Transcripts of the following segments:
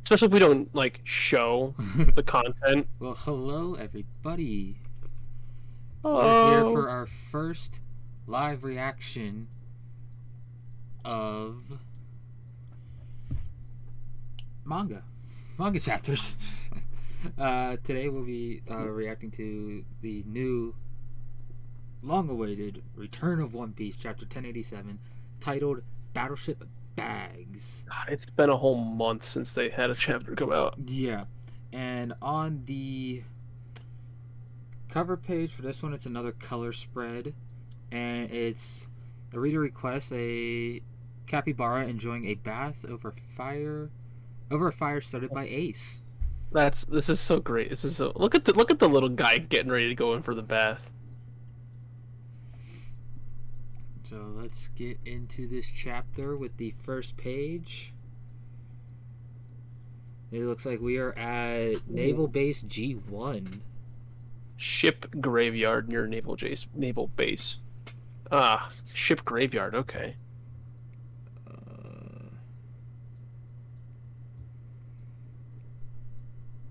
Especially if we don't like show the content. Well, hello everybody. We're here Oh, for our first live reaction of manga chapters. Today we'll be reacting to the new, long-awaited Return of One Piece, chapter 1087, titled Battleship Bags. God, it's been a whole month since they had a chapter come out. Yeah, and on the cover page for this one, it's another color spread, and it's a reader request a capybara enjoying a bath over a fire started by Ace. This is so great. This is so look at the little guy getting ready to go in for the bath. So let's get into this chapter with the first page. It looks like we are at Naval Base G1. Ship graveyard near naval base. Ah, ship graveyard. Okay.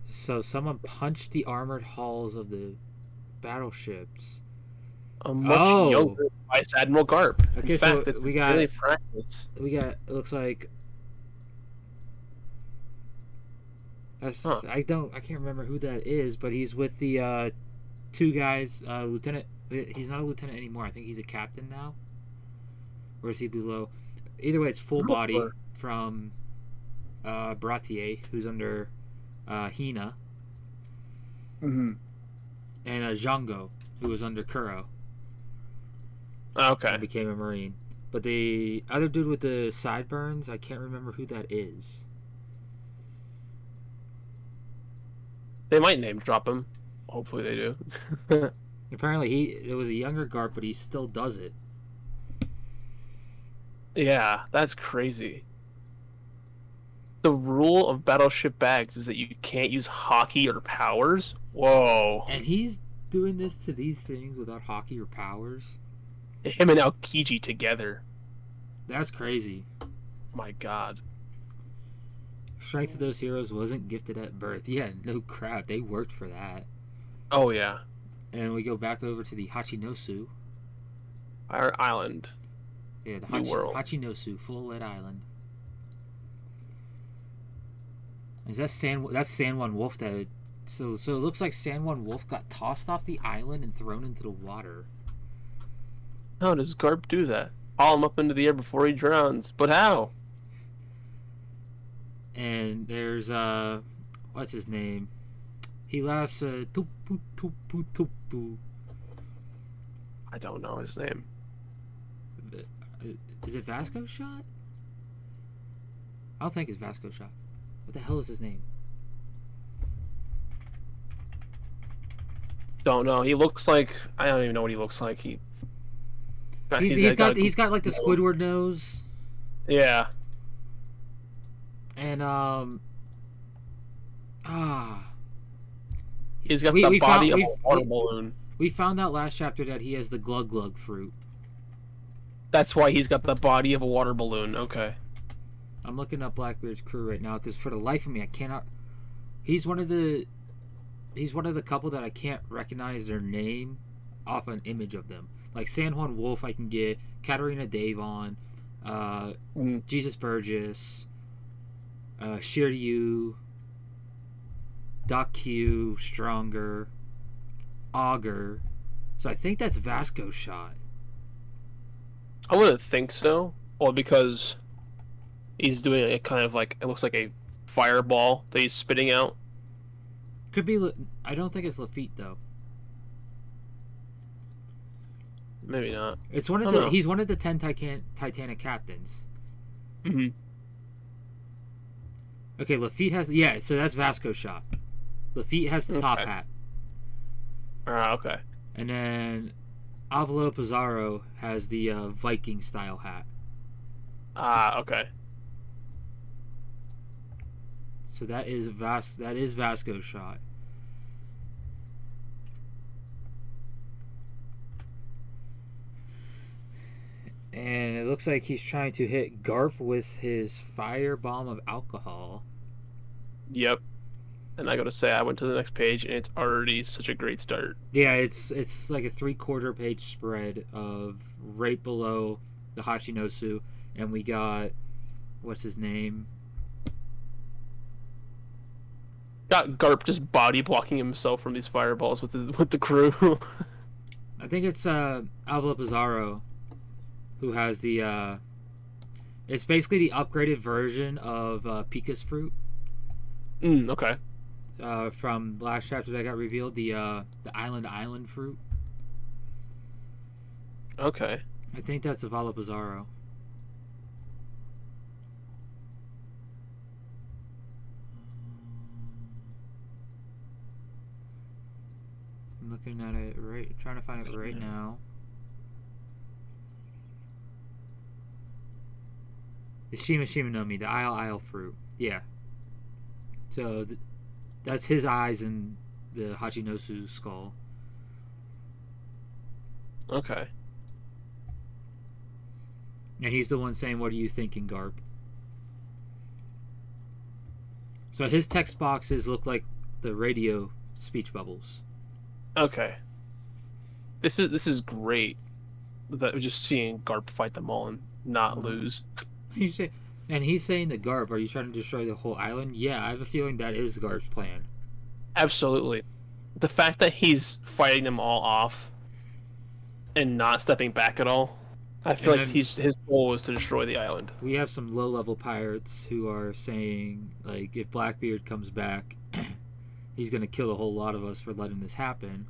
So someone punched the armored hulls of the battleships. A much younger Vice Admiral Garp. Okay, In fact, so it's we got really practice. it looks like I can't remember who that is, but he's with the two guys, lieutenant. He's not a lieutenant anymore. I think he's a captain now. Or is he below? Either way, it's full body from Bratier, who's under Hina, Mm-hmm. and Django, who was under Kuro. Okay. And became a Marine. But the other dude with the sideburns, I can't remember who that is. They might name drop him. Hopefully they do. Apparently it was a younger Garp, but he still does it. Yeah, that's crazy. The rule of Battleship Bags is that you can't use hockey or powers. Whoa. And he's doing this to these things without hockey or powers. Him and Aokiji together. That's crazy. My God. Strength of those heroes wasn't gifted at birth. Yeah, no crap. They worked for that. Oh, yeah. And we go back over to the Hachinosu. Our island. Yeah, the World. Hachinosu, Full Lead Island. Is that that's San Juan Wolf that... So it looks like San Juan Wolf got tossed off the island and thrown into the water. How does Garp do that? Haul him up into the air before he drowns. But how? And there's what's his name? He laughs tupu tupu tupu. I don't know his name. Is it Vasco Shot? I don't think it's Vasco Shot. What the hell is his name? Don't know. He looks like I don't even know what he looks like. He's got like the Squidward nose. Yeah. And he's got the body of a water balloon. We found out last chapter that he has the glug glug fruit. That's why he's got the body of a water balloon. Okay. I'm looking up Blackbeard's crew right now because for the life of me I cannot. He's one of the couple that I can't recognize their name off an image of them. Like San Juan Wolf, I can get Katarina Davon, Jesus Burgess, Shiryu, Doc Q, Stronger, Augur. So I think that's Vasco Shot. I wouldn't think so. Well, because he's doing a kind of like it looks like a fireball that he's spitting out. Could be. I don't think it's Lafitte though. Maybe not. It's one of the. He's one of the 10 Titanic captains. Mm-hmm. Okay, Lafitte has. Yeah, so that's Vasco Shot. Lafitte has the top hat. Okay. And then Avalo Pizarro has the Viking style hat. Okay. So that is Vasco Shot. And it looks like he's trying to hit Garp with his fire bomb of alcohol. Yep. And I gotta say, I went to the next page, and it's already such a great start. Yeah, it's like a 3/4 page spread of right below the Hachinosu, and we got what's his name? Got Garp just body blocking himself from these fireballs with the crew. I think it's Alva Pizarro who has the. It's basically the upgraded version of Pika's fruit. Okay. From last chapter that got revealed, the island fruit. Okay. I think that's Avala Pizarro. I'm looking at it trying to find it right now. The Shima Shima no Mi, the Isle fruit. Yeah. So that's his eyes in the Hachinosu's skull. Okay. And he's the one saying, "What are you thinking, Garp?" So his text boxes look like the radio speech bubbles. Okay. This is great. That just seeing Garp fight them all and not lose. And he's saying to Garp, "Are you trying to destroy the whole island?" Yeah, I have a feeling that is Garp's plan. Absolutely. The fact that he's fighting them all off and not stepping back at all, I feel like his goal is to destroy the island. We have some low-level pirates who are saying, like, if Blackbeard comes back, he's going to kill a whole lot of us for letting this happen.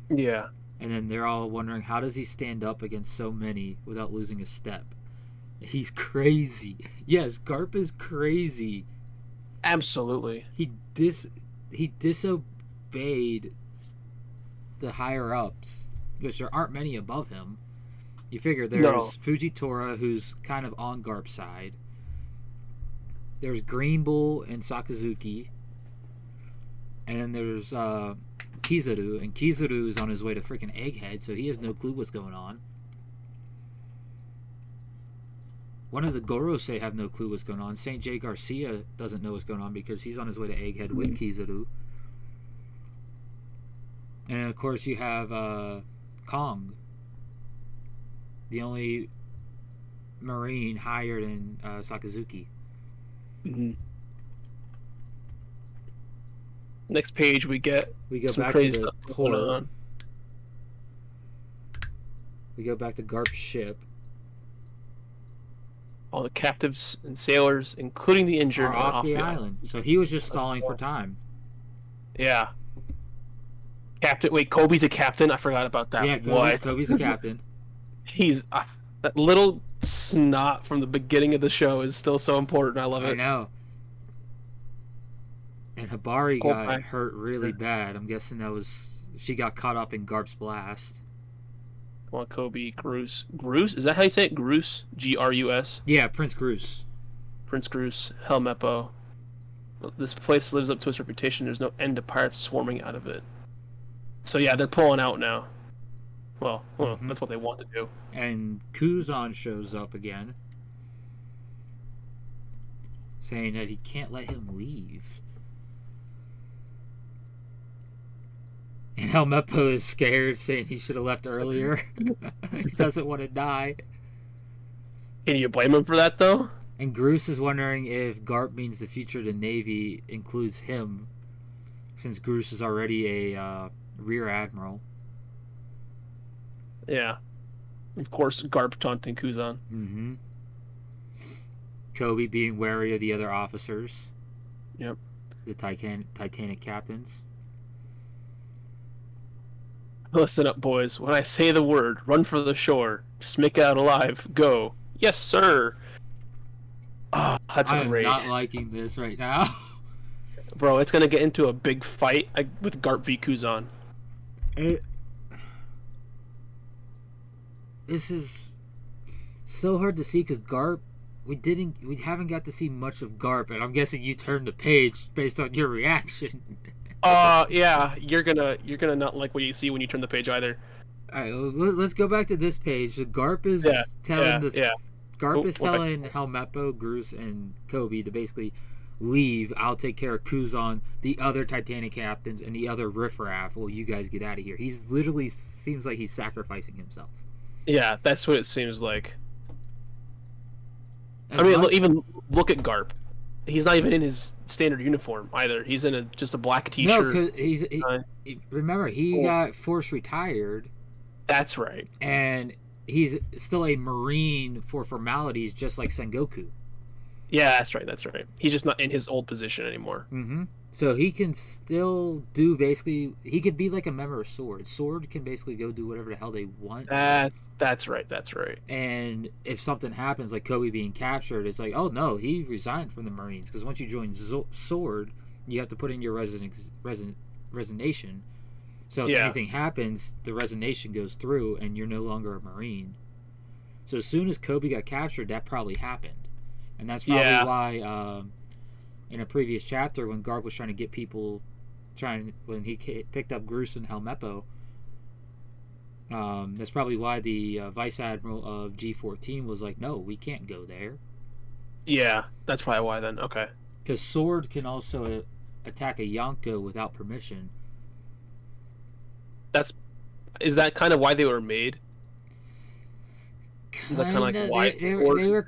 Yeah. And then they're all wondering, how does he stand up against so many without losing a step? He's crazy. Yes, Garp is crazy. Absolutely. He disobeyed the higher ups, which there aren't many above him. You figure there's Fujitora, who's kind of on Garp's side. There's Green Bull and Sakazuki. And then there's Kizaru, and Kizaru is on his way to freaking Egghead, so he has no clue what's going on. One of the Gorosei have no clue what's going on. St. J. Garcia doesn't know what's going on because he's on his way to Egghead with Kizaru. And of course you have Kong, the only Marine higher than Sakazuki. Mm-hmm. Next page we go some back crazy to the stuff going port. on. We go back to Garp's ship. All the captives and sailors, including the injured, Are off the island. So he was just stalling for time. Yeah. Captain. Wait, Kobe's a captain? I forgot about that. Yeah, Kobe's a captain. He's that little snot from the beginning of the show is still so important. I love it. I know. And Hibari got hurt really bad. I'm guessing she got caught up in Garp's blast. Come on, Kobe, Grus. Grus? Is that how you say it? Grus? Grus? Yeah, Prince Grus. Prince Grus, Helmeppo. This place lives up to its reputation. There's no end to pirates swarming out of it. So yeah, they're pulling out now. Well, that's what they want to do. And Kuzan shows up again, saying that he can't let him leave. And Helmeppo is scared, saying he should have left earlier. He doesn't want to die. Can you blame him for that, though? And Grus is wondering if Garp means the future of the Navy includes him, since Grus is already a rear admiral. Yeah. Of course, Garp taunting Kuzan. Mm-hmm. Kobe being wary of the other officers. Yep. The Titanic captains. Listen up, boys. When I say the word, run for the shore. Just make it out alive. Go. Yes, sir. Oh, that's great. I'm not liking this right now. Bro, it's going to get into a big fight with Garp v. Kuzan. This is so hard to see because Garp, we haven't got to see much of Garp, and I'm guessing you turned the page based on your reaction. Yeah, you're gonna not like what you see when you turn the page either. All right, let's go back to this page. So Garp is telling telling Helmeppo, Grus, and Kobe to basically leave. I'll take care of Kuzan, the other Titanic captains, and the other riffraff. Well, you guys get out of here. He's literally seems like he's sacrificing himself. Yeah, that's what it seems like. As I mean, much- even look at Garp. He's not even in his standard uniform either. He's in just a black T-shirt. No, because remember he got force retired. That's right. And he's still a Marine for formalities, just like Sengoku. Yeah, that's right. That's right. He's just not in his old position anymore. Mm-hmm. So he can still do basically. He could be like a member of Sword. Sword can basically go do whatever the hell they want. That's right. That's right. And if something happens, like Kobe being captured, it's like, oh no, he resigned from the Marines, because once you join Sword, you have to put in your resignation. So if anything happens, the resignation goes through, and you're no longer a Marine. So as soon as Kobe got captured, that probably happened, and that's probably why. In a previous chapter, when Garp was trying to get people, when he picked up Groose and Helmeppo, that's probably why the Vice Admiral of G14 was like, no, we can't go there. Yeah, that's probably why then. Okay. Because Sword can also attack a Yonko without permission. Is that kind of why they were made? Is that kind of like why they were.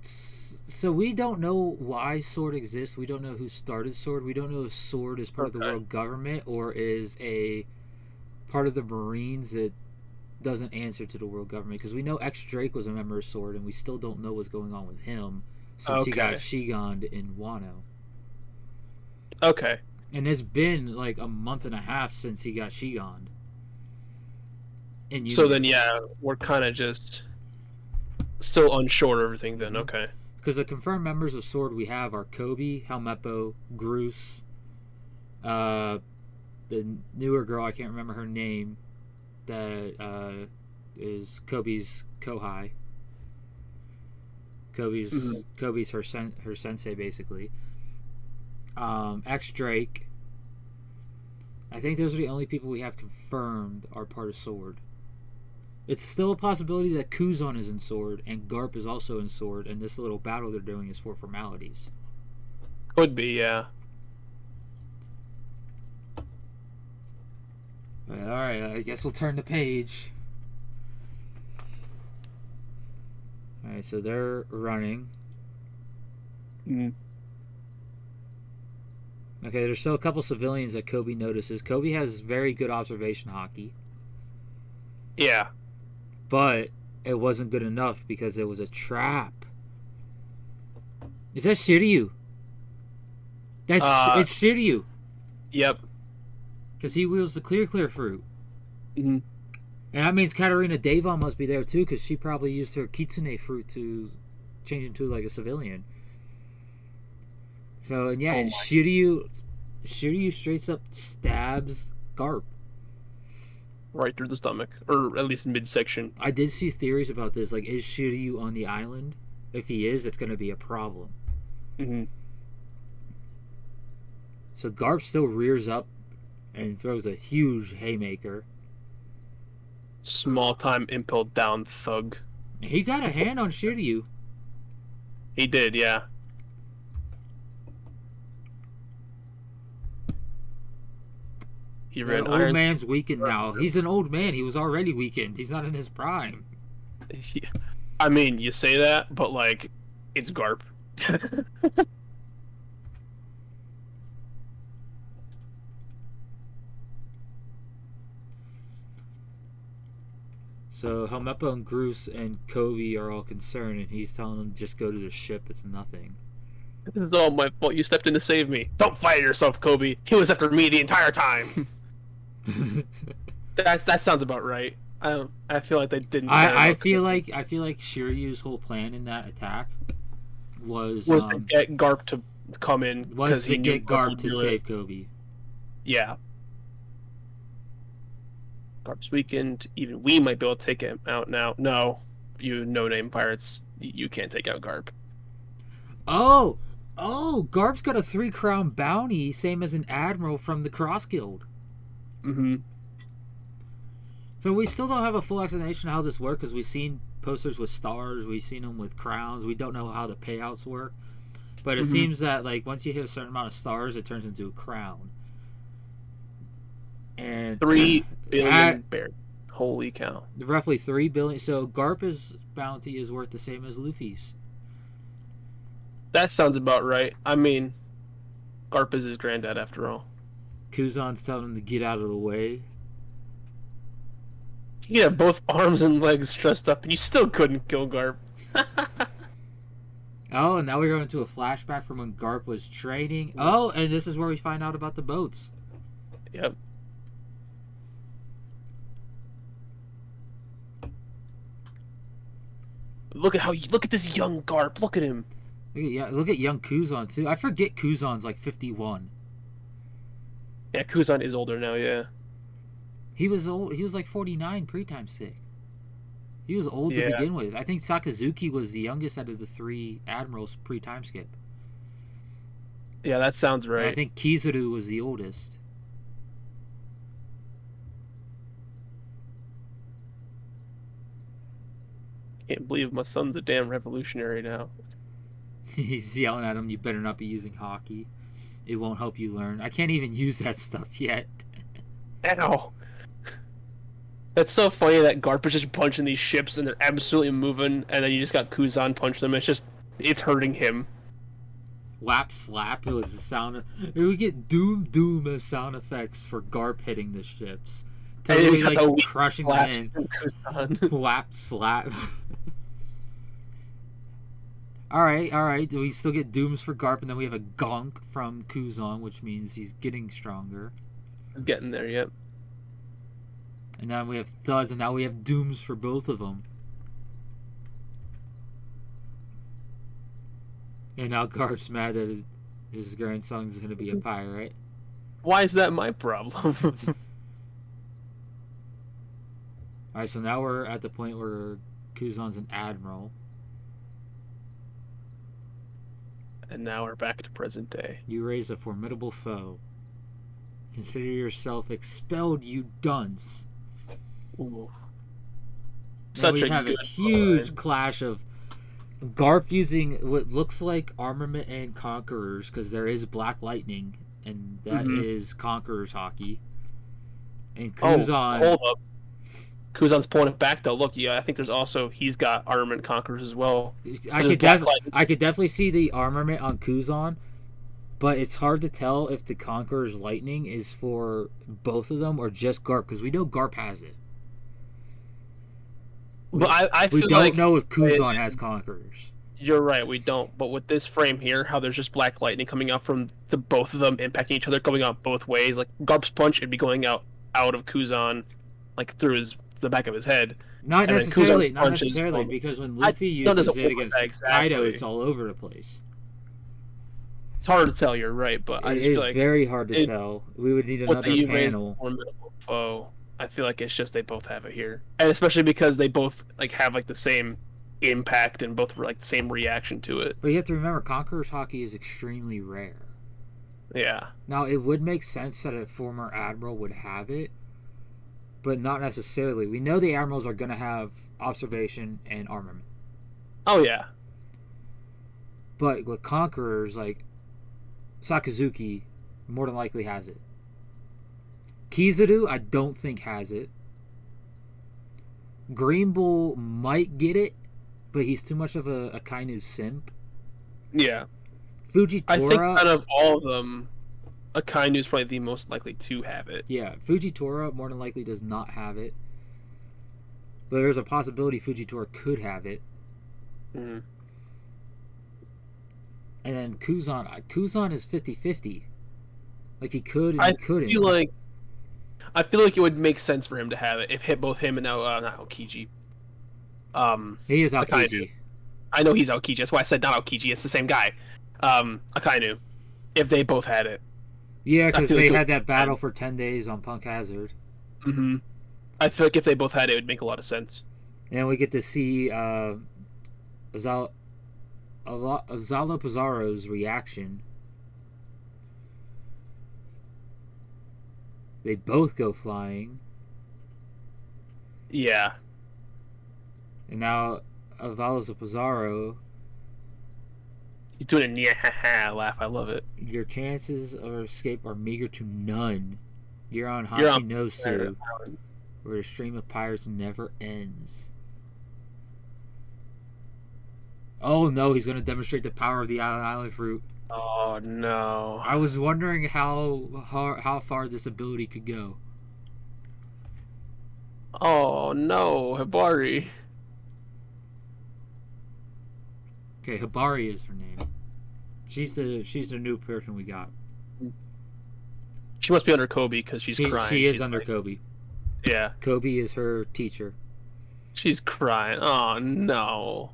So we don't know why Sword exists. We don't know who started Sword. We don't know if Sword is part of the world government or is a part of the Marines that doesn't answer to the world government. Because we know X Drake was a member of Sword, and we still don't know what's going on with him since he got Shigoned in Wano. Okay. And it's been like a month and a half since he got Shigoned. So then, we're kind of just still unsure of everything then. Okay. Because the confirmed members of Sword we have are Kobe, Helmeppo, Groose, the newer girl, I can't remember her name, that is Kobe's Kohai. Kobe's her sensei, basically. X Drake. I think those are the only people we have confirmed are part of Sword. It's still a possibility that Kuzan is in Sword and Garp is also in Sword, and this little battle they're doing is for formalities. Could be, yeah. Alright, I guess we'll turn the page. Alright, so they're running. Mm. Okay, there's still a couple civilians that Kobe notices. Kobe has very good observation hockey. Yeah. But it wasn't good enough because it was a trap. Is that Shiryu? It's Shiryu. Yep. Because he wields the clear fruit. Mm-hmm. And that means Katarina Devon must be there too, because she probably used her Kitsune fruit to change into like a civilian. So, and yeah, and Shiryu straight up stabs Garp. Right through the stomach, or at least midsection. I did see theories about this, like, is Shiryu on the island? If he is, it's going to be a problem. Mm-hmm. So Garp still rears up and throws a huge haymaker. Small-time impel down thug. He got a hand on Shiryu. He did, yeah. He ran the old man's weakened now. He's an old man. He was already weakened. He's not in his prime. Yeah. I mean, you say that, but like, it's Garp. So Helmeppo and Groose and Kobe are all concerned, and he's telling them just go to the ship. It's nothing. This is all my fault. You stepped in to save me. Don't fire yourself, Kobe. He was after me the entire time. That sounds about right. I feel like they didn't. I feel like Shiryu's whole plan in that attack was to get Garp to come in because he get Garp to save Kobe. Yeah. Garp's weakened. Even we might be able to take him out now. No, you no-name pirates. You can't take out Garp. Oh, Garp's got a 3-crown bounty, same as an admiral from the Cross Guild. Mm-hmm. So we still don't have a full explanation of how this works, because we've seen posters with stars, we've seen them with crowns. We don't know how the payouts work. But it seems that like once you hit a certain amount of stars, it turns into a crown. And 3 billion bears. Holy cow! Roughly 3 billion. So Garp's bounty is worth the same as Luffy's. That sounds about right. I mean, Garp is his granddad after all. Kuzan's telling him to get out of the way. You have both arms and legs trussed up, and you still couldn't kill Garp. Oh, and now we're going into a flashback from when Garp was training. Oh, and this is where we find out about the boats. Yep. Look at this young Garp. Look at him. Look at young Kuzan too. I forget Kuzan's like 51. Yeah, Kuzan is older now. Yeah. He was old. He was like 49 pre-time skip. He was old to begin with. I think Sakazuki was the youngest out of the 3 admirals pre-time skip. Yeah, that sounds right. And I think Kizaru was the oldest. Can't believe my son's a damn revolutionary now. He's yelling at him, "You better not be using hockey. It won't help you learn." I can't even use that stuff yet. Ow. That's so funny that Garp is just punching these ships and they're absolutely moving, and then you just got Kuzan punch them. It's hurting him. Whap slap. It was the sound. We get doom as sound effects for Garp hitting the ships. Totally like crushing them in. Whap slap. All right. Do we still get dooms for Garp, and then we have a gonk from Kuzan, which means he's getting stronger. He's getting there, yep. And then we have thuds, and now we have dooms for both of them. And now Garp's mad that his grandson's going to be a pirate. Why is that my problem? Alright, so now we're at the point where Kuzan's an admiral. And now we're back to present day. You raise a formidable foe. Consider yourself expelled, you dunce. Ooh. We have a huge clash of Garp using what looks like armament and conquerors, because there is black lightning, and that is conquerors hockey. And Kuzan. Hold up. Kuzan's pulling it back though. Look, I think he's got armament conquerors as well. I could definitely see the armament on Kuzan, but it's hard to tell if the conqueror's lightning is for both of them or just Garp, because we know Garp has it. But we don't know if Kuzan has conquerors. You're right, we don't. But with this frame here, how there's just black lightning coming out from the both of them, impacting each other, going out both ways. Like Garp's punch, it'd be going out of Kuzan, like through the back of his head. Not necessarily, because when Luffy uses it against Kaido, it's all over the place. It's hard to tell. You're right, but I just feel like very hard to tell. We would need another panel. Formidable foe. I feel like it's just they both have it here, and especially because they both like have like the same impact and both like the same reaction to it. But you have to remember, Conqueror's hockey is extremely rare. Yeah. Now it would make sense that a former admiral would have it, but not necessarily. We know the admirals are going to have observation and armament. Oh yeah. But with conquerors, like Sakazuki, more than likely has it. Kizaru, I don't think has it. Green Bull might get it, but he's too much of a Akainu simp. Yeah. Fujitora, I think out of all of them, Akainu's probably the most likely to have it. Yeah, Fujitora more than likely does not have it. But there's a possibility Fujitora could have it. Mm-hmm. And then Kuzan is 50-50. Like he could and he couldn't. I feel like it would make sense for him to have it if both him and now not Aokiji. He is Aokiji. I know he's Aokiji. That's why I said not Aokiji. It's the same guy. Akainu. If they both had it. Yeah, because they had that battle for 10 days on Punk Hazard. Mm-hmm. I feel like if they both had it, it would make a lot of sense. And we get to see Azalo Pizarro's reaction. They both go flying. Yeah. And now Azalo Pizarro. He's doing a yeah laugh. I love it. Your chances of escape are meager to none. You're on You're on Hachinosu, where the stream of pirates never ends. Oh no, he's going to demonstrate the power of the island fruit. Oh no! I was wondering how far this ability could go. Oh no, Hibari. Okay, Hibari is her name. She's the new person we got. She must be under Kobe because she's crying. She is she's under like, Kobe. Yeah. Kobe is her teacher. She's crying. Oh no.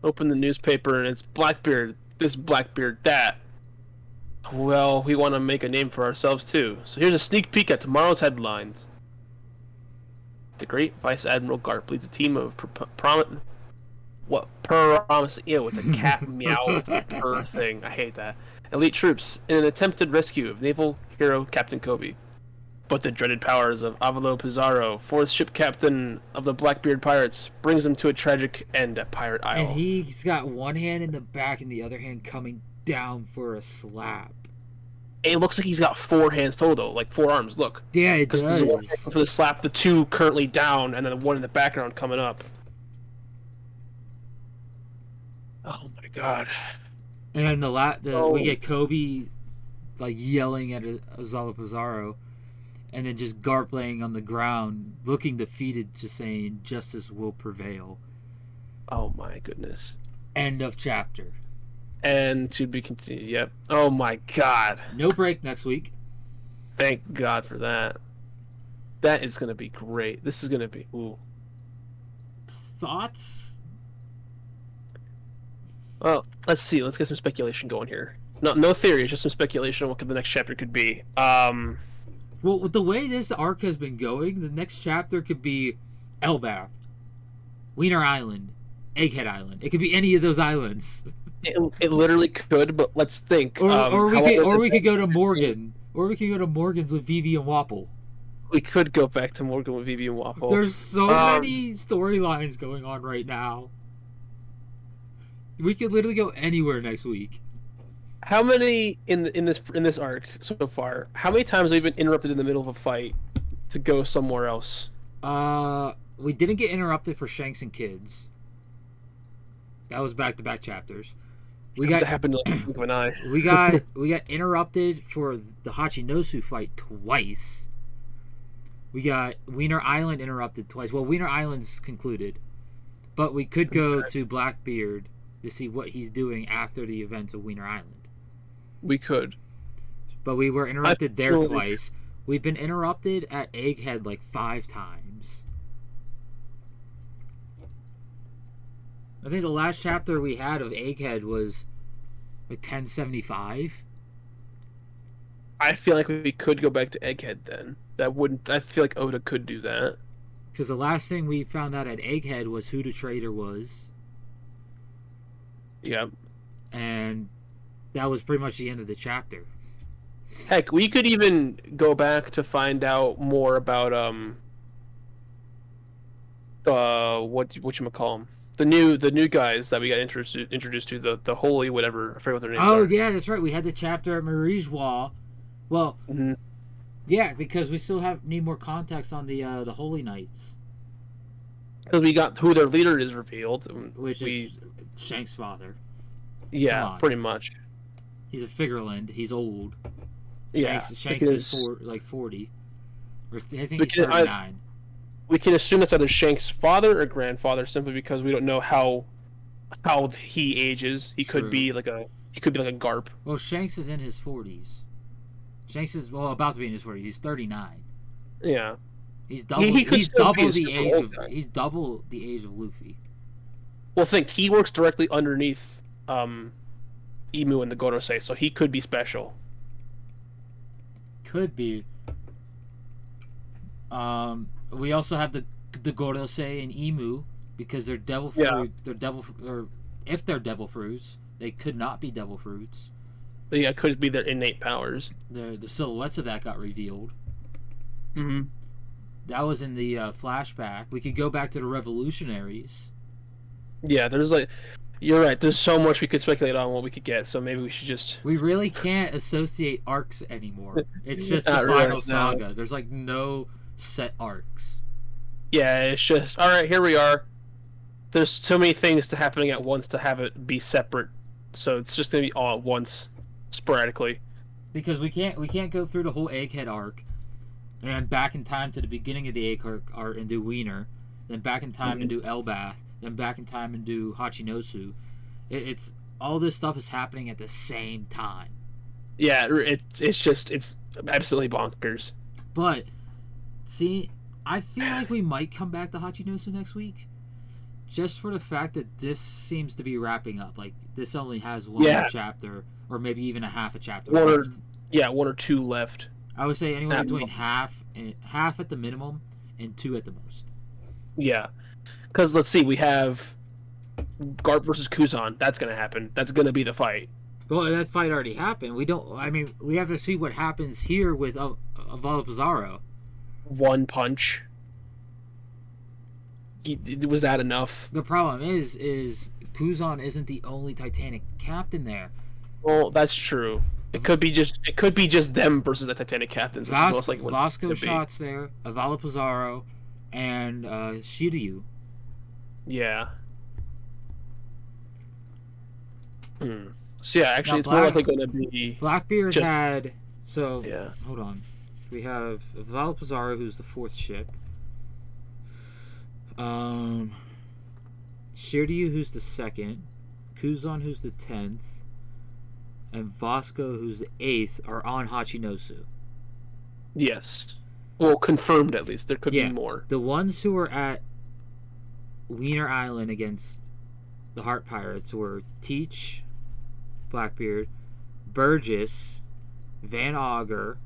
Open the newspaper and it's Blackbeard this, Blackbeard that. Well, we want to make a name for ourselves too. So here's a sneak peek at tomorrow's headlines. The great Vice Admiral Garp leads a team of promising. Ew, it's a cat meow purr thing. I hate that. Elite troops in an attempted rescue of naval hero Captain Kobe. But the dreaded powers of Avalo Pizarro, fourth ship captain of the Blackbeard Pirates, brings him to a tragic end at Pirate Isle. And he's got one hand in the back and the other hand coming down for a slap. It looks like he's got 4 hands total, like 4 arms. Look. Yeah, it does. There's one for the slap, the 2 currently down, and then the 1 in the background coming up. Oh my god. And we get Kobe like yelling at Azala Pizarro, and then just Garp laying on the ground, looking defeated, just saying justice will prevail. Oh my goodness. End of chapter. And to be continued. Yep. Oh my god. No break next week. Thank God for that. That is gonna be great. This is gonna be ooh. Thoughts? Well, let's see. Let's get some speculation going here. No theory, just some speculation on what the next chapter could be. Well, with the way this arc has been going, the next chapter could be Elbath, Wiener Island, Egghead Island. It could be any of those islands. It literally could, but let's think. Or we could go to Morgan. Or we could go to Morgan's with Vivi and Wapple. We could go back to Morgan with Vivi and Wapple. There's so many storylines going on right now. We could literally go anywhere next week. How many in this arc so far? How many times have we been interrupted in the middle of a fight to go somewhere else? We didn't get interrupted for Shanks and Kids. That was back-to-back chapters. That happened like a blink of an eye. we got interrupted for the Hachinosu fight twice. We got Wiener Island interrupted twice. Well, Wiener Island's concluded, but we could go to Blackbeard to see what he's doing after the events of Wiener Island. We could. But we were interrupted there twice. We've been interrupted at Egghead like 5 times. I think the last chapter we had of Egghead was like 1075. I feel like we could go back to Egghead then. I feel like Oda could do that. Because the last thing we found out at Egghead was who the traitor was. Yeah. And that was pretty much the end of the chapter. Heck, we could even go back to find out more about whatchamacallem. The new guys that we got introduced to, the holy whatever, I forget what their names are. Oh yeah, that's right. We had the chapter at Marijois. Well, yeah, because we still need more context on the Holy Knights. Because we got who their leader is revealed, which is Shanks' father. Yeah, pretty much. He's a Figureland. He's old. Shanks is 40. Or I think he's 39. We can assume it's either Shanks' father or grandfather, simply because we don't know how he ages. He could be like a Garp. Well, Shanks is in his 40s. Shanks is about to be in his 40s. He's 39. Yeah. He's double. He's double the age of. He's double the age of Luffy. Well, he works directly underneath Imu and the Gorosei, so he could be special. Could be. We also have the Gorosei and Imu because they're devil fruit. Yeah. They're devil. Or if they're devil fruits, they could not be devil fruits. Yeah, it could be their innate powers. The silhouettes of that got revealed. Mm-hmm. That was in the flashback. We could go back to the revolutionaries. Yeah, there's like, you're right. There's so much we could speculate on what we could get. So maybe we should just. We really can't associate arcs anymore. It's just the Not final really, no. saga. There's like no set arcs. Yeah, it's just all right. Here we are. There's so many things to happening at once to have it be separate. So it's just gonna be all at once, sporadically. Because we can't go through the whole Egghead arc, and back in time to the beginning of the Egghead arc and do Wiener, then back in time and do Elbath, then back in time and do Hachinosu. It's all this stuff is happening at the same time. Yeah, it's absolutely bonkers. But see, I feel like we might come back to Hachinosu next week, just for the fact that this seems to be wrapping up. Like this only has one more chapter, or maybe even a half a chapter. One or two left. I would say anywhere between half at the minimum and 2 at the most. Yeah, because let's see, we have Garp versus Kuzan. That's gonna happen. That's gonna be the fight. Well, that fight already happened. We don't. I mean, we have to see what happens here with Avala Pizarro. One punch. Was that enough? The problem is Kuzan isn't the only Titanic captain there. Well, that's true. It could be just them versus the Titanic captains. Vasco Shot's there, Avala Pizarro, and Shiryu. Yeah. So yeah, actually, it's more likely going to be Blackbeard had. So yeah. Hold on. We have Avala Pizarro, who's the 4th ship. Shiryu, who's the 2nd. Kuzan, who's the 10th. And Vasco, who's the 8th, are on Hachinosu. Yes. Well, confirmed at least. There could be more. The ones who were at Wiener Island against the Heart Pirates were Teach, Blackbeard, Burgess, Van Auger,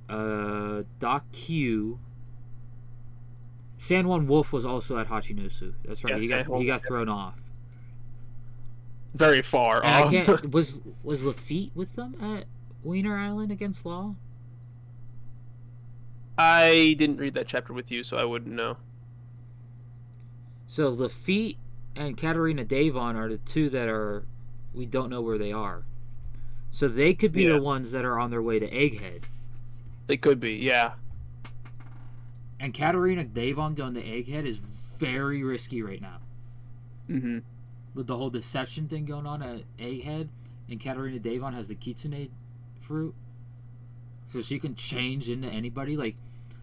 Doc Q. San Juan Wolf was also at Hachinosu. That's right. He got thrown off. Very far and off. I can't, was Lafitte with them at Wiener Island against Law? I didn't read that chapter with you, so I wouldn't know. So Lafitte and Katarina Davon are the 2 that we don't know where they are. So they could be the ones that are on their way to Egghead. They could be, yeah. And Katarina Davon going to Egghead is very risky right now. Mm-hmm. With the whole deception thing going on at Egghead, and Katarina Davon has the Kitsune fruit. So she can change into anybody. Like,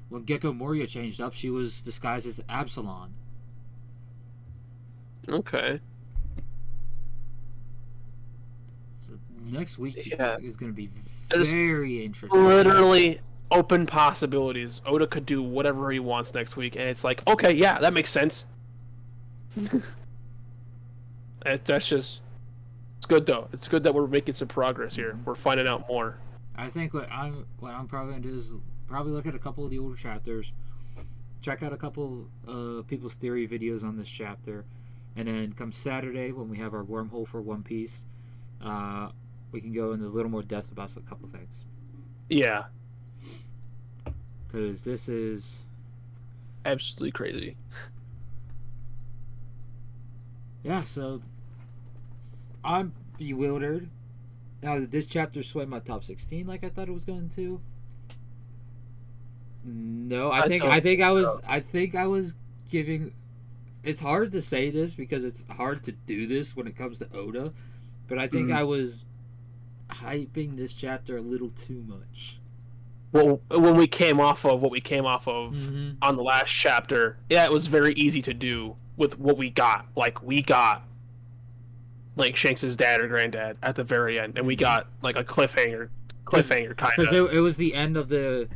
when Gecko Moria changed up, she was disguised as Absalon. Okay. So next week is going to be There's very interesting. Literally open possibilities. Oda could do whatever he wants next week, and it's like, okay, yeah, that makes sense. That's just... It's good, though. It's good that we're making some progress here. We're finding out more. I think what I'm probably going to do is probably look at a couple of the older chapters, check out a couple people's theory videos on this chapter, and then come Saturday when we have our wormhole for One Piece, we can go into a little more depth about a couple things. Yeah. Because this is... absolutely crazy. Yeah, so... I'm bewildered. Now, did this chapter sway my top 16 like I thought it was going to? No, I think I was giving... It's hard to say this because it's hard to do this when it comes to Oda, but I think I was hyping this chapter a little too much. Well, when we came off of what we came off of on the last chapter, yeah, it was very easy to do with what we got. Like, we got like Shanks' dad or granddad at the very end, and we got like a cliffhanger kind of. Because it was the end of the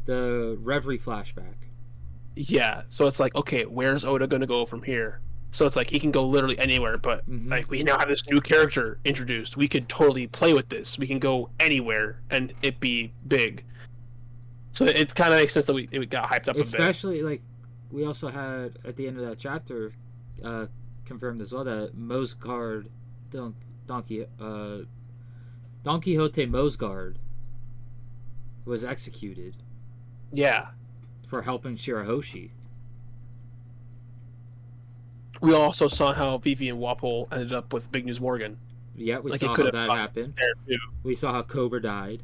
Reverie flashback. Yeah, so it's like, okay, where's Oda gonna go from here? So it's like he can go literally anywhere, but like we now have this new character introduced. We could totally play with this. We can go anywhere and it be big. So it's kind of makes sense that it got hyped up a bit. Especially like we also had at the end of that chapter confirmed as well that Mosgard, Don Quixote Mosgard was executed. Yeah. for helping Shirahoshi. We also saw how Vivi and Wapol ended up with Big News Morgan. Yeah, we Like, saw it could how have that gone happened. there too. We saw how Cobra died.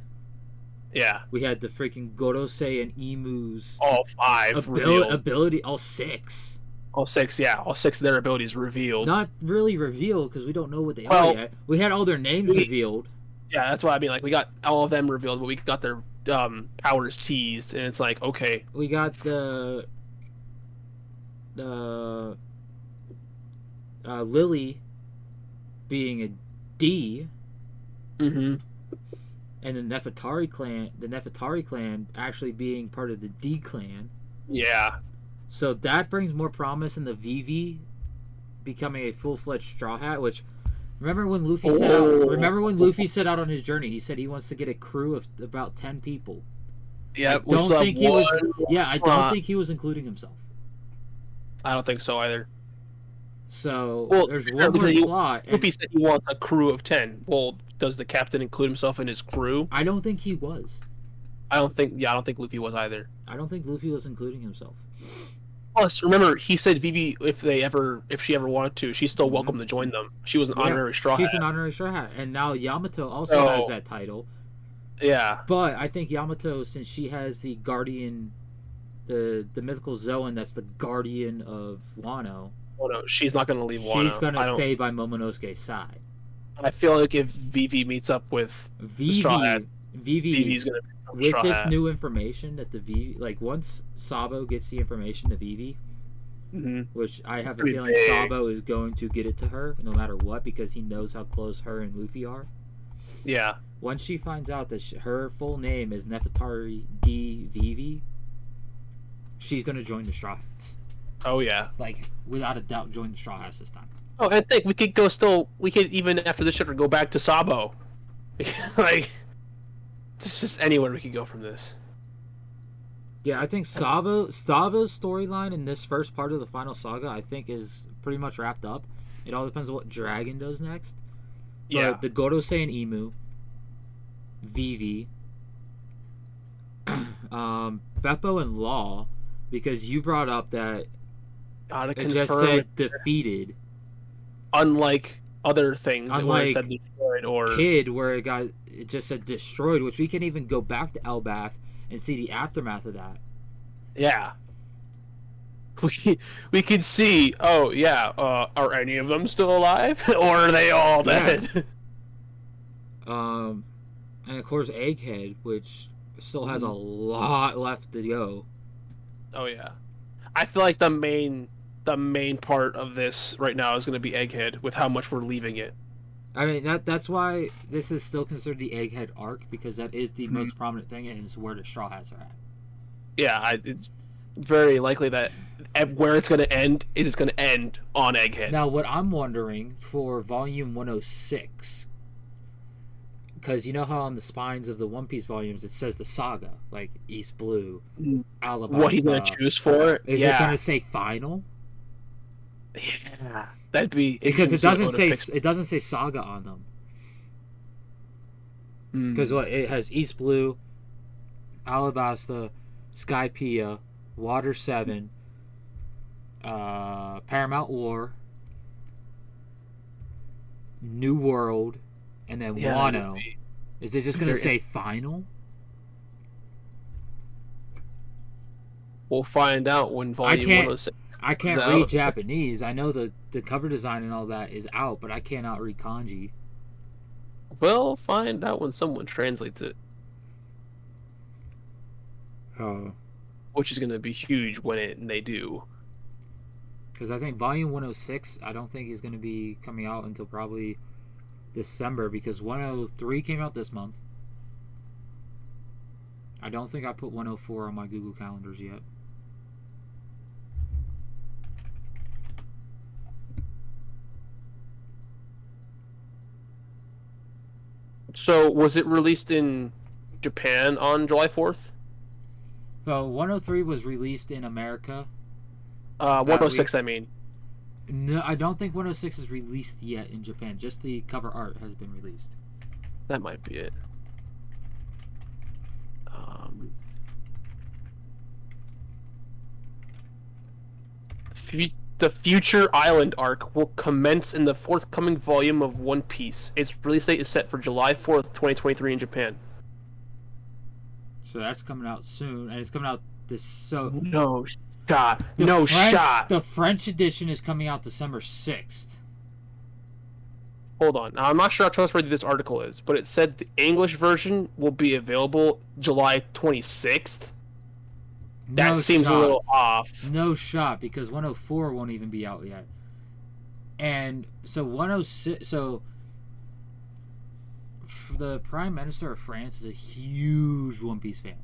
Yeah. We had the freaking Gorosei and Emu's All 5 revealed. ability, all 6. All 6, yeah. All 6 of their abilities revealed. Not really revealed because we don't know what they Well, are yet. We had all their names revealed. Yeah, that's what I mean. Like, we got all of them revealed, but we got their powers teased, and it's like, okay. We got the Lily being a D, Mm-hmm. and the Nefertari clan actually being part of the D clan. Yeah. So that brings more promise in the Vivi becoming a full-fledged Straw Hat. Which, remember when Luffy set out? Remember when Luffy set out on his journey? He said he wants to get a crew of about 10 people. Yeah. I don't think he was. Yeah, I don't think he was including himself. I don't think so either. So there's one apparently more he- slot. Luffy said he wants a crew of 10. Well, does the captain include himself in his crew? I don't think he was. I don't think Luffy was either. I don't think Luffy was including himself. Plus, remember, he said Vivi, if she ever wanted to, she's still welcome to join them. She was an honorary Straw Hat. She's an honorary Straw Hat, and now Yamato also has that title. Yeah. But I think Yamato, since she has the guardian, the mythical Zoan that's the guardian of Wano. Oh no, she's not going to leave Wano. She's going to stay by Momonosuke's side. I feel like if Vivi meets up with the Straw Hats, Vivi's going to become with Straw this Hat. new information that the Vivi, like once Sabo gets the information to Vivi, which I have a feeling Sabo is going to get it to her no matter what because he knows how close her and Luffy are. Yeah. Once she finds out that her full name is Nefertari D. Vivi, she's going to join the Straw Hats. Oh, yeah. Like, without a doubt, join the Straw Hats this time. Oh, I think we could even after this chapter go back to Sabo. Like, it's just anywhere we could go from this. Yeah, I think Sabo's storyline in this first part of the final saga, I think, is pretty much wrapped up. It all depends on what Dragon does next. Yeah. But the Gorosei and Emu, Vivi, Beppo and Law, because you brought up that it just said defeated. Unlike other things, unlike it said destroyed or Kid, where it just said destroyed, which we can even go back to Elbath and see the aftermath of that. Yeah. We can see. Oh yeah. Are any of them still alive, or are they all dead? And of course Egghead, which still has a lot left to go. Oh yeah. I feel like the main part of this right now is going to be Egghead, with how much we're leaving it. I mean that's why this is still considered the Egghead arc, because that is the most prominent thing, and it's where the Straw Hats are at. Yeah, it's very likely that where it's going to end is it's going to end on Egghead. Now, what I'm wondering for Volume 106, because you know how on the spines of the One Piece volumes it says the saga, like East Blue, Alabasta. What he's going to choose for it? Is it going to say final? Yeah, that'd be because it doesn't say saga on them. Because it has East Blue, Alabasta, Skypiea, Water 7, Paramount War, New World, and then Wano. Is it just going to say final? We'll find out when Volume 106 I can't read Japanese. I know the cover design and all that is out, but I cannot read kanji. We'll find out when someone translates it. Oh. Which is going to be huge when they do. Because I think Volume 106, I don't think is going to be coming out until probably December, because 103 came out this month. I don't think I put 104 on my Google calendars yet. So, was it released in Japan on July 4th? So, 103 was released in America. 106, I mean. No, I don't think 106 is released yet in Japan. Just the cover art has been released. That might be it. the Future Island arc will commence in the forthcoming volume of One Piece. Its release date is set for July 4th, 2023 in Japan. So that's coming out soon, and it's coming out this. So no shot. The French edition is coming out December 6th. Hold on. Now, I'm not sure how trustworthy this article is, but it said the English version will be available July 26th. That seems a little off. No shot, because 104 won't even be out yet. And so 106. So the Prime Minister of France is a huge One Piece fan.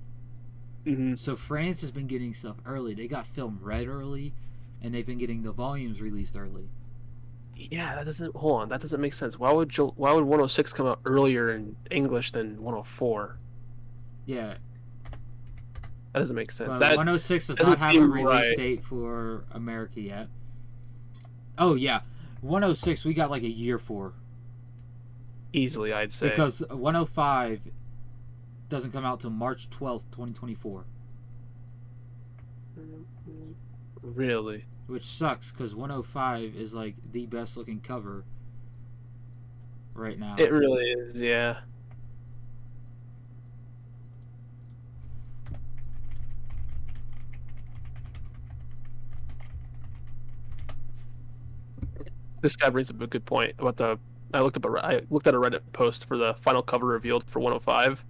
Mm-hmm. So France has been getting stuff early. They got film read early, and they've been getting the volumes released early. Yeah, that doesn't. Hold on, that doesn't make sense. Why would 106 come out earlier in English than 104? Yeah. That doesn't make sense. But That 106 does not have a release date for America yet. Oh yeah, 106 we got like a year for. Easily, I'd say. Because 105 doesn't come out till March 12th, 2024. Really? Which sucks, because 105 is like the best looking cover right now. It really is, yeah. This guy brings up a good point about the. I looked at a Reddit post for the final cover revealed for 105. It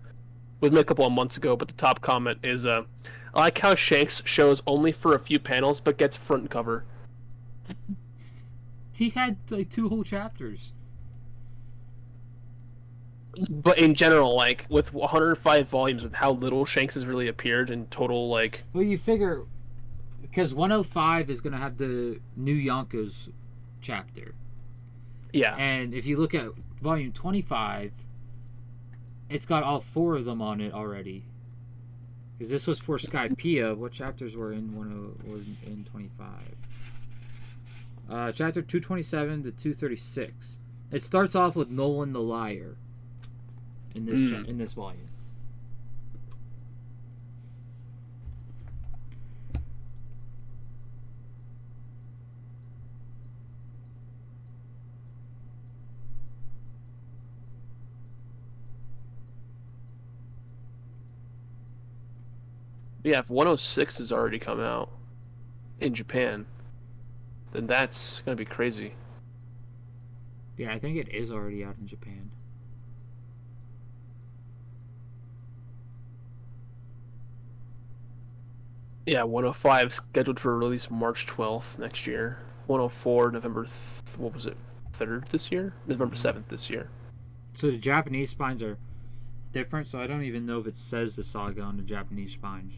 was made a couple of months ago, but the top comment is, "I like how Shanks shows only for a few panels, but gets front cover." He had like 2 whole chapters. But in general, like with 105 volumes, with how little Shanks has really appeared in total, like. Well, you figure because 105 is gonna have the new Yonkos chapter. Yeah. And if you look at volume 25, it's got all 4 of them on it already. Because this was for Skypiea. What chapters were in 25? Chapter 227 to 236. It starts off with Nolan the Liar in this in this volume. Yeah, if 106 has already come out in Japan, then that's gonna be crazy. Yeah, I think it is already out in Japan. Yeah, 105 scheduled for release March 12th next year. 104 November. What was it? 3rd this year? November 7th this year. So the Japanese spines are different. So I don't even know if it says the saga on the Japanese spines.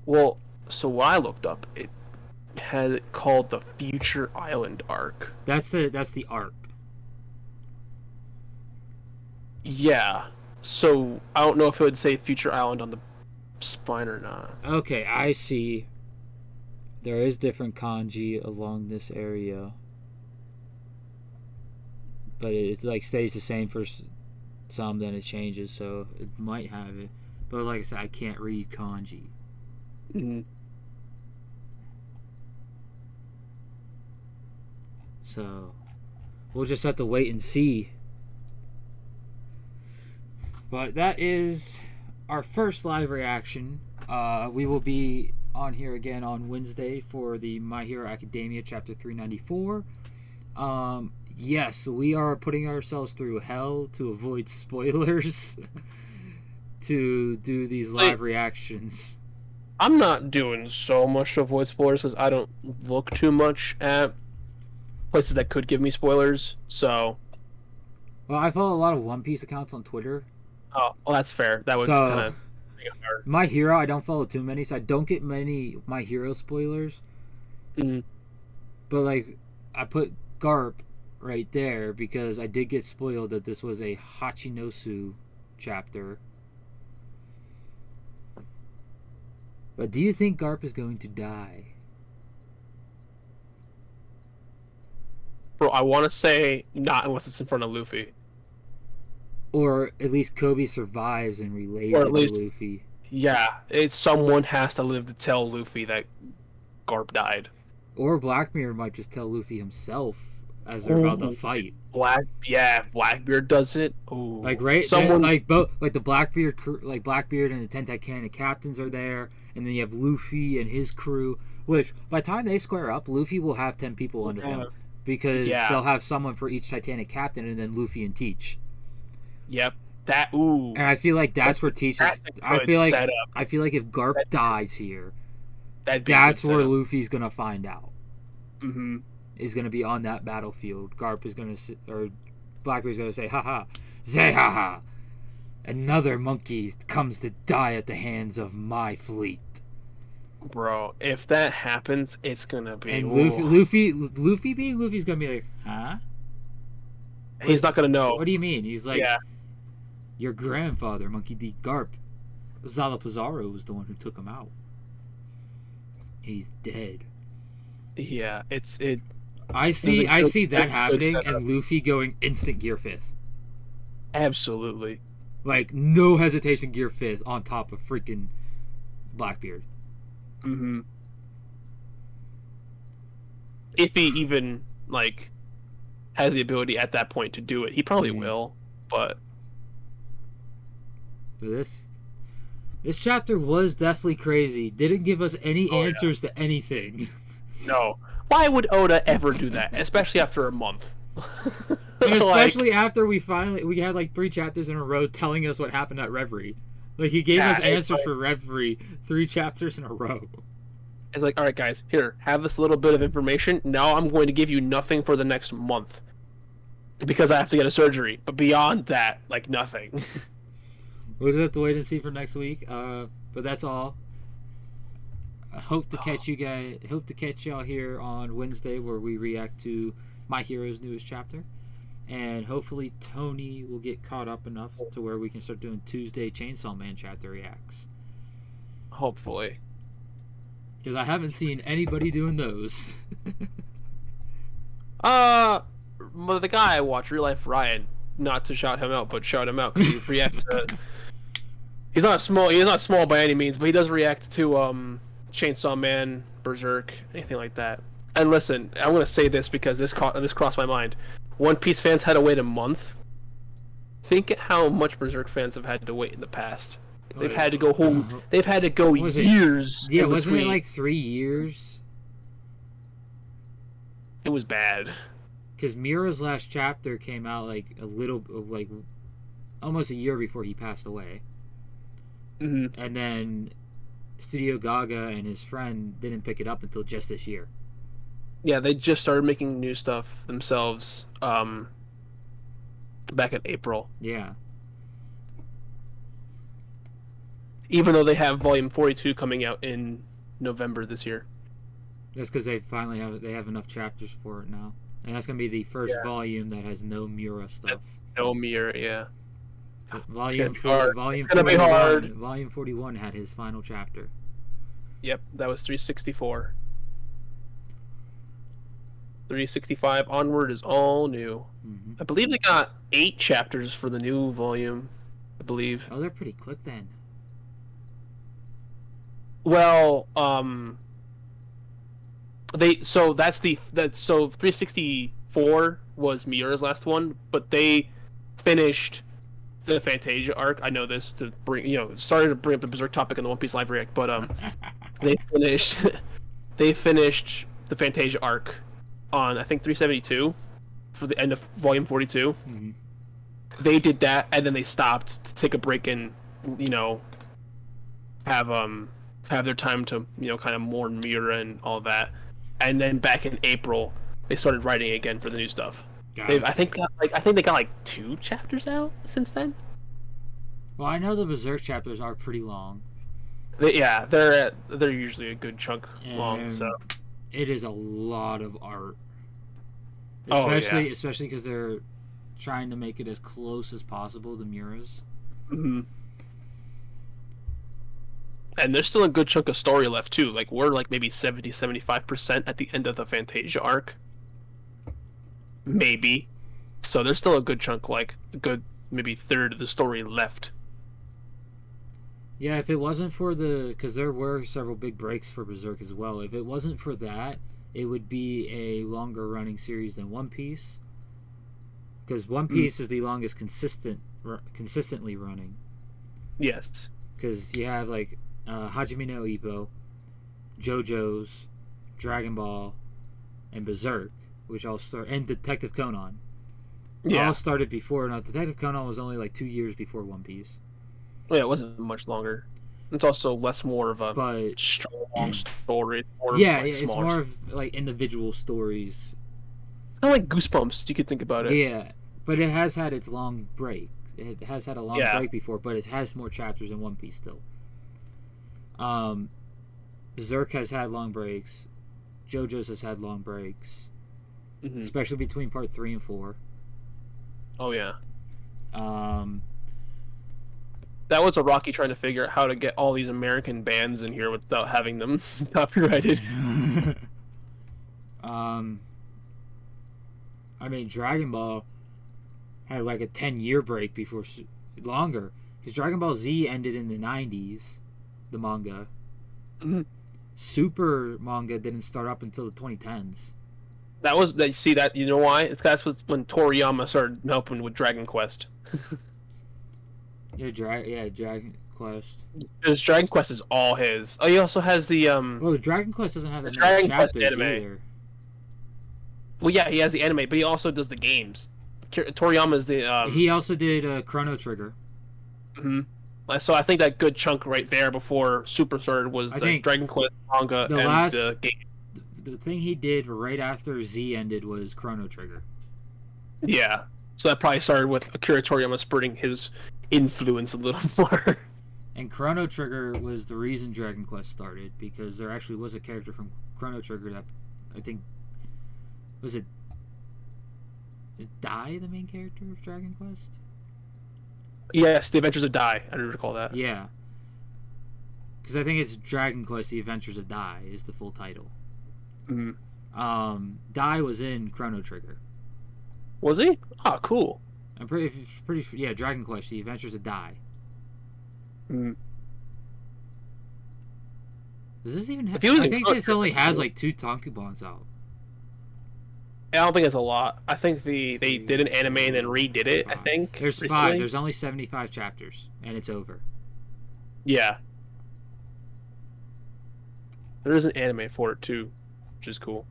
Well, so what I looked up, it had it called the Future Island arc. That's the arc. Yeah. So I don't know if it would say Future Island on the spine or not. Okay, I see. There is different kanji along this area, but it like stays the same for some. Then it changes, so it might have it. But like I said, I can't read kanji. Mm-hmm. So we'll just have to wait and see. But that is our first live reaction. We will be on here again on Wednesday for the My Hero Academia Chapter 394. Yes, we are putting ourselves through hell to avoid spoilers to do these live reactions. I'm not doing so much to avoid spoilers because I don't look too much at places that could give me spoilers. So, well, I follow a lot of One Piece accounts on Twitter. Oh, well, that's fair. That would kind of make it hard. My Hero, I don't follow too many, so I don't get many My Hero spoilers. Mm-hmm. But like, I put Garp right there because I did get spoiled that this was a Hachinosu chapter. But do you think Garp is going to die? Bro, I want to say not unless it's in front of Luffy. Or at least Kobe survives and relays it to Luffy. Yeah, someone has to live to tell Luffy that Garp died. Or Blackbeard might just tell Luffy himself as they're about to fight. Blackbeard does it. Ooh. Like right, Someone like both, like the Blackbeard crew, like Blackbeard and the 10 Titanic captains are there, and then you have Luffy and his crew. Which by the time they square up, Luffy will have 10 people under him because they'll have someone for each Titanic captain, and then Luffy and Teach. Yep. That ooh. And I feel like that's where Teach is. I feel like if Garp That'd dies here, that's where Luffy's gonna find out. Mm-hmm. Is gonna be on that battlefield. Garp is gonna or Blackbeard's gonna say, "Ha say ha. Another monkey comes to die at the hands of my fleet." Bro, if that happens, it's gonna be. And Luffy being Luffy's gonna be like, "Huh?" He's not gonna know. What do you mean? He's like, your grandfather, Monkey D. Garp, Zala Pizarro was the one who took him out. He's dead. Yeah, I see that happening, and Luffy going instant gear 5th. Absolutely. Like, no hesitation, gear 5th on top of freaking Blackbeard. Mm-hmm. If he even, like, has the ability at that point to do it. He probably will, but... This chapter was definitely crazy. Didn't give us any answers to anything. No. Why would Oda ever do that? Especially after a month. And especially after we had like 3 chapters in a row telling us what happened at Reverie. Like, he gave us answers for Reverie 3 chapters in a row. It's like, alright guys, here, have this little bit of information. Now I'm going to give you nothing for the next month. Because I have to get a surgery. But beyond that, like, nothing. We'll just have to wait and see for next week. But that's all. I hope to catch you guys. Hope to catch y'all here on Wednesday, where we react to My Hero's newest chapter, and hopefully Tony will get caught up enough to where we can start doing Tuesday Chainsaw Man chapter reacts. Hopefully, because I haven't seen anybody doing those. Well, the guy I watch, Real Life Ryan, not to shout him out, but shout him out because he reacts to. He's not small by any means, but he does react to Chainsaw Man, Berserk, anything like that. And listen, I'm gonna say this because this crossed my mind. One Piece fans had to wait a month. Think how much Berserk fans have had to wait in the past. They've had to go They've had to go years. Yeah, wasn't it like 3 years? It was bad. Because Mira's last chapter came out like almost a year before he passed away. Mm-hmm. And then Studio Gaga and his friend didn't pick it up until just this year. Yeah, they just started making new stuff themselves back in April. Yeah. Even though they have Volume 42 coming out in November this year. That's because they finally have enough chapters for it now. And that's going to be the first volume that has no Mura stuff. No Mura, yeah. Volume 41 had his final chapter. Yep, that was 364. 365 onward is all new. Mm-hmm. I believe they got 8 chapters for the new volume. I believe. Oh, they're pretty quick then. Well, so 364 was Miura's last one, but they finished the Fantasia arc. I know this to bring started to bring up the Berserk topic in the One Piece live react, but they finished the Fantasia arc on I think 372 for the end of Volume 42. Mm-hmm. They did that and then they stopped to take a break and have their time to kind of mourn Miura and all that, and then back in April they started writing again for the new stuff. I think they got like 2 chapters out since then. Well, I know the Berserk chapters are pretty long. They're usually a good chunk long. So it is a lot of art, especially because they're trying to make it as close as possible to Mura's. Mm-hmm. And there's still a good chunk of story left too. Like we're like maybe 70-75% at the end of the Fantasia arc. Maybe. So there's still a good chunk, like a good maybe third of the story left. Yeah, if it wasn't for because there were several big breaks for Berserk as well. If it wasn't for that, it would be a longer running series than One Piece, because One Piece is the longest consistently running. Yes. Because you have like Hajime no Ippo, JoJo's, Dragon Ball, and Berserk, which all start, and Detective Conan. Yeah. All started before. Now, Detective Conan was only like 2 years before One Piece. Yeah, it wasn't much longer. It's also more of a strong story. It's more of like individual stories. It's kind of like Goosebumps. You could think about it. Yeah, but it has had its long break. It has had a long break before, but it has more chapters than One Piece still. Berserk has had long breaks. JoJo's has had long breaks, especially between part 3 and 4. Oh yeah. That was a Rocky trying to figure out how to get all these American bands in here without having them copyrighted. I mean, Dragon Ball had like a 10-year break before longer, because Dragon Ball Z ended in the 90s, the manga. Super manga didn't start up until the 2010s. That was that. You know why? That's when Toriyama started helping with Dragon Quest. Dragon Quest. Because Dragon Quest is all his. Oh, he also has the Well, Dragon Quest doesn't have that many chapters anime. either. Well, yeah, he has the anime, but he also does the games. Toriyama's the. He also did Chrono Trigger. So I think that good chunk right there before Super started was the Dragon Quest manga and the game. The thing he did right after Z ended was Chrono Trigger. Yeah. So that probably started with Akira Toriyama spreading his influence a little more. And Chrono Trigger was the reason Dragon Quest started, because there actually was a character from Chrono Trigger that I think was Dai the main character of Dragon Quest? Yes, The Adventures of Dai. I do recall that. Yeah. Because I think it's Dragon Quest: The Adventures of Dai is the full title. Dai was in Chrono Trigger. Was he? Oh, cool. I'm pretty yeah, Dragon Quest: The Adventures of Dai. Does this even have... I think this only has like 2 tankobons out. I don't think it's a lot. I think they did an anime and then redid it, I think. There's recently. 5. There's only 75 chapters, and it's over. Yeah. There is an anime for it, too, which is cool.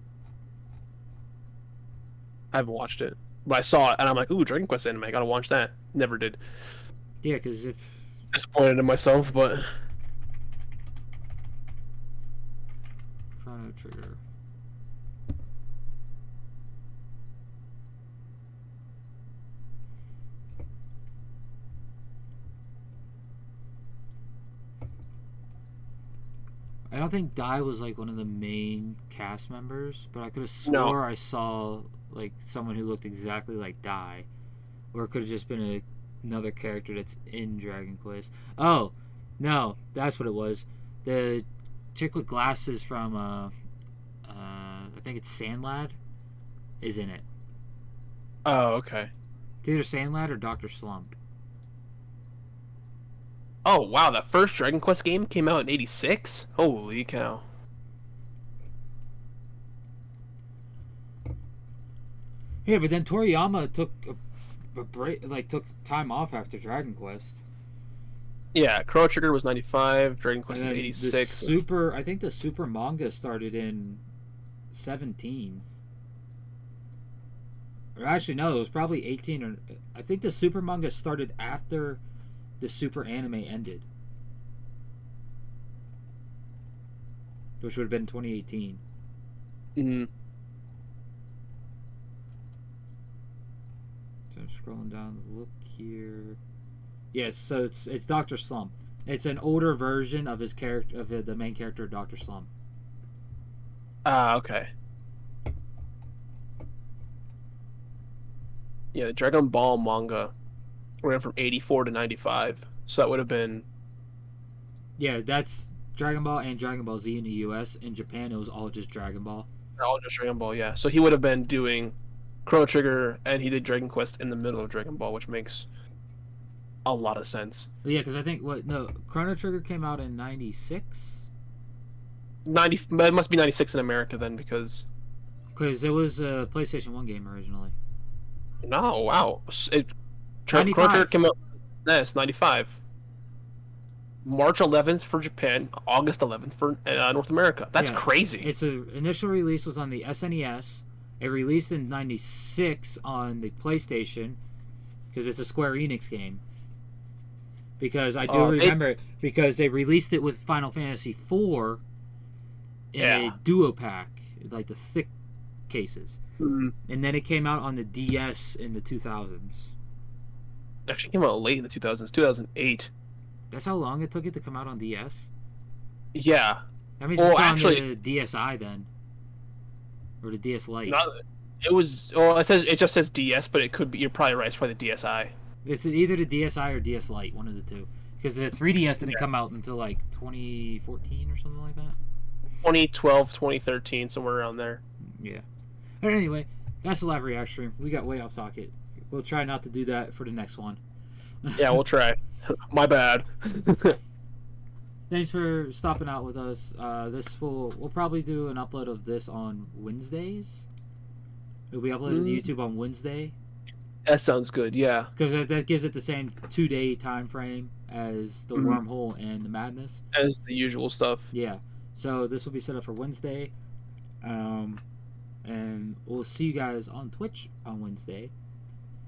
I haven't watched it. But I saw it, and I'm like, ooh, Dragon Quest anime, I gotta watch that. Never did. Yeah, because if... Disappointed in myself, but... Chrono Trigger. I don't think Dai was like one of the main cast members, but I could have swore I saw like someone who looked exactly like Dai, or it could have just been another character that's in Dragon Quest. Oh, no, that's what it was. The chick with glasses from I think it's Sandlad is in it. Oh, okay. It's either Sandlad or Dr. Slump. Oh, wow, that first Dragon Quest game came out in 86? Holy cow. Yeah, but then Toriyama took a break, took time off after Dragon Quest. Yeah, Chrono Trigger was 95, Dragon Quest is 86. I think the Super manga started in 17. Or actually, no, it was probably 18. Or I think the Super manga started after the Super anime ended, which would have been 2018. So I'm scrolling down the look here. Yes, so it's Dr. Slump. It's an older version of his character, of the main character, Dr. Slump. Ah, okay. Yeah, the Dragon Ball manga ran from 84 to 95, so that would have been... Yeah, that's Dragon Ball and Dragon Ball Z in the US. In Japan, it was all just Dragon Ball. All just Dragon Ball, yeah. So he would have been doing Chrono Trigger, and he did Dragon Quest in the middle of Dragon Ball, which makes a lot of sense. But yeah, because I think, Chrono Trigger came out in 96? 90. It must be 96 in America then, because it was a PlayStation 1 game originally. no, wow, Chrono 95. Trigger came out. Yes, 95. March 11th for Japan, August 11th for North America. That's crazy. Its initial release was on the SNES. It released in 96 on the PlayStation because it's a Square Enix game. Because I do remember because they released it with Final Fantasy IV in a duo pack, like the thick cases. Mm-hmm. And then it came out on the DS in the 2000s. It actually came out late in the 2000s, 2008. That's how long it took it to come out on DS? Yeah. That means it's on the DSi then. Or the DS Lite. It was. Well, it just says DS, but it could be. You're probably right. It's probably the DSi. It's either the DSi or DS Lite, one of the two. Because the 3DS didn't come out until like 2014 or something like that. 2012, 2013, somewhere around there. Yeah. But anyway, that's the live reaction stream. We got way off topic. We'll try not to do that for the next one. Yeah, we'll try. My bad. Thanks for stopping out with us. We'll probably do an upload of this on Wednesdays. It'll be uploaded to YouTube on Wednesday. That sounds good, yeah. Because that gives it the same 2-day time frame as the wormhole and the madness. As the usual stuff. Yeah. So this will be set up for Wednesday. And we'll see you guys on Twitch on Wednesday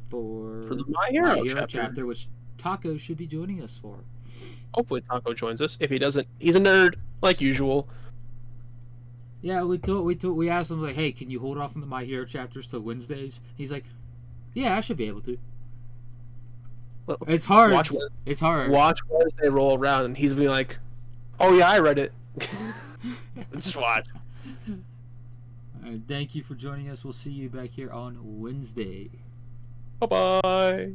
for the My Hero chapter, which Taco should be joining us for. Hopefully Taco joins us. If he doesn't, he's a nerd, like usual. Yeah, we asked him, like, hey, can you hold off on the My Hero chapters till Wednesdays? He's like, yeah, I should be able to. Well, it's hard. It's hard. Watch Wednesday roll around, and he's be like, oh yeah, I read it. Just watch. All right, thank you for joining us. We'll see you back here on Wednesday. Bye-bye.